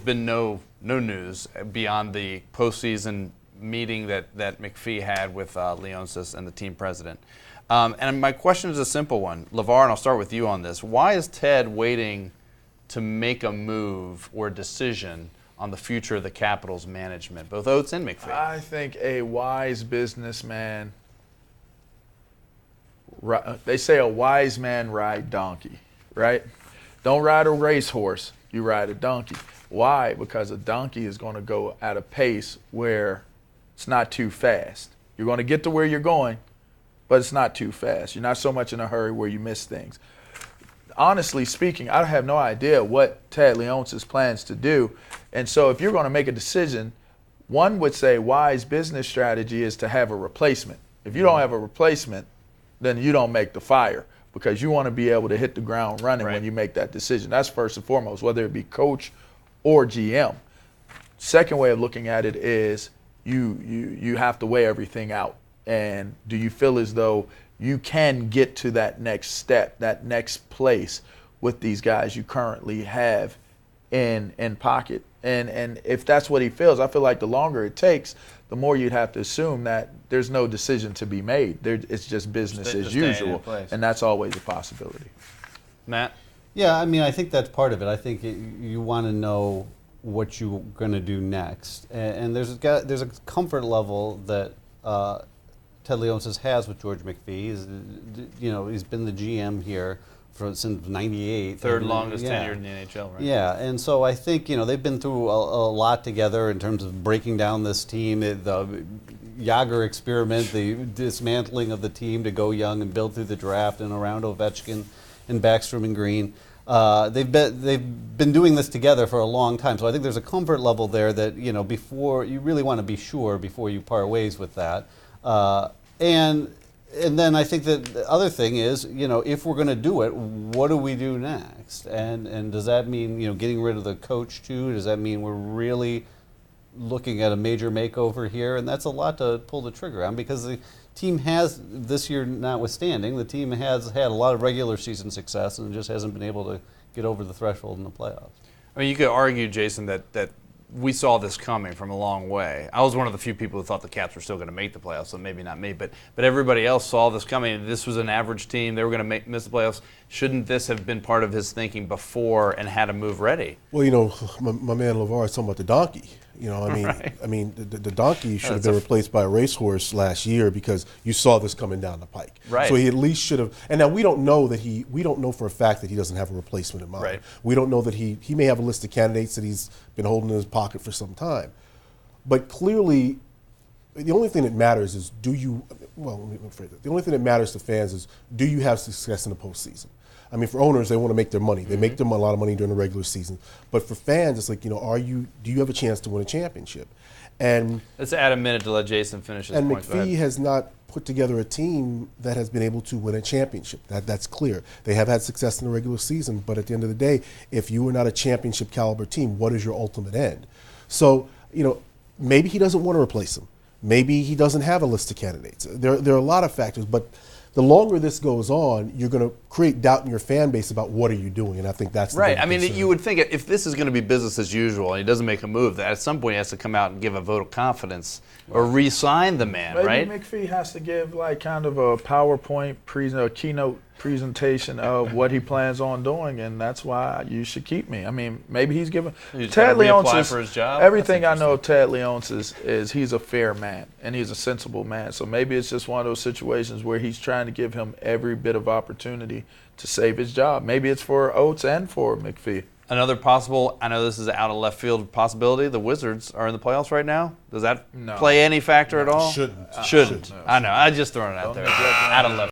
been no news beyond the postseason meeting that McPhee had with Leonsis and the team president. And my question is a simple one. LeVar, and I'll start with you on this. Why is Ted waiting to make a move or decision on the future of the Capitals management, both Oates and McPhee? I think a wise businessman, they say a wise man ride donkey, right? Don't ride a racehorse, you ride a donkey. Why? Because a donkey is going to go at a pace where it's not too fast. You're going to get to where you're going, but it's not too fast. You're not so much in a hurry where you miss things. Honestly speaking, I have no idea what Ted Leonsis plans to do. And so if you're going to make a decision, one would say wise business strategy is to have a replacement. If you don't have a replacement, then you don't make the fire, because you want to be able to hit the ground running when you make that decision. That's first and foremost, whether it be coach or GM. Second way of looking at it is you have to weigh everything out. And do you feel as though you can get to that next step, that next place with these guys you currently have in pocket? And if that's what he feels, I feel like the longer it takes, the more you'd have to assume that there's no decision to be made. It's just business as usual, and that's always a possibility. Matt? Yeah, I mean, I think that's part of it. I think you want to know what you're going to do next. And there's a comfort level that Ted Leonsis has with George McPhee. He's been the GM here since '98. Third longest tenure in the NHL, right? Yeah, and so I think they've been through a lot together in terms of breaking down this team, the Yager experiment, the dismantling of the team to go young and build through the draft and around Ovechkin and Backstrom and Green. They've been doing this together for a long time, so I think there's a comfort level there that before you really want to be sure before you part ways with that. And then I think that the other thing is, if we're going to do it, what do we do next? And does that mean, getting rid of the coach too? Does that mean we're really looking at a major makeover here? And that's a lot to pull the trigger on, because the team has, this year notwithstanding, the team has had a lot of regular season success and just hasn't been able to get over the threshold in the playoffs. I mean, you could argue, Jason, that we saw this coming from a long way. I was one of the few people who thought the Caps were still going to make the playoffs, so maybe not me, but everybody else saw this coming. This was an average team. They were going to miss the playoffs. Shouldn't this have been part of his thinking before and had a move ready? Well, my man LeVar is talking about the donkey. I mean, the donkey should have been replaced by a racehorse last year, because you saw this coming down the pike. Right. So he at least should have. And now we don't know for a fact that he doesn't have a replacement in mind. Right. We don't know that he may have a list of candidates that he's been holding in his pocket for some time. But clearly, the only thing that matters is the only thing that matters to fans is, do you have success in the postseason? I mean, for owners, they want to make their money. They make them a lot of money during the regular season. But for fans, it's like, do you have a chance to win a championship? And let's add a minute to let Jason finish his point. And McPhee has not put together a team that has been able to win a championship. That's clear. They have had success in the regular season, but at the end of the day, if you are not a championship caliber team, what is your ultimate end? So, maybe he doesn't want to replace him. Maybe he doesn't have a list of candidates. There are a lot of factors, but the longer this goes on, you're going to create doubt in your fan base about what are you doing, and I think that's the right. I mean, concern. you would think if this is going to be business as usual and he doesn't make a move, that at some point he has to come out and give a vote of confidence or re-sign the man, right? Maybe McPhee has to give kind of a PowerPoint keynote presentation of what he plans on doing, and that's why you should keep me. I mean, maybe he's giving Ted Leonsis for his job. Everything I know of Ted Leonsis is he's a fair man and he's a sensible man. So maybe it's just one of those situations where he's trying to give him every bit of opportunity to save his job. Maybe it's for Oates and for McPhee. Another possible, I know this is an out of left field possibility, the Wizards are in the playoffs right now. Does that play any factor at all? Shouldn't. No. I know. I just throwing it out there. Out of left.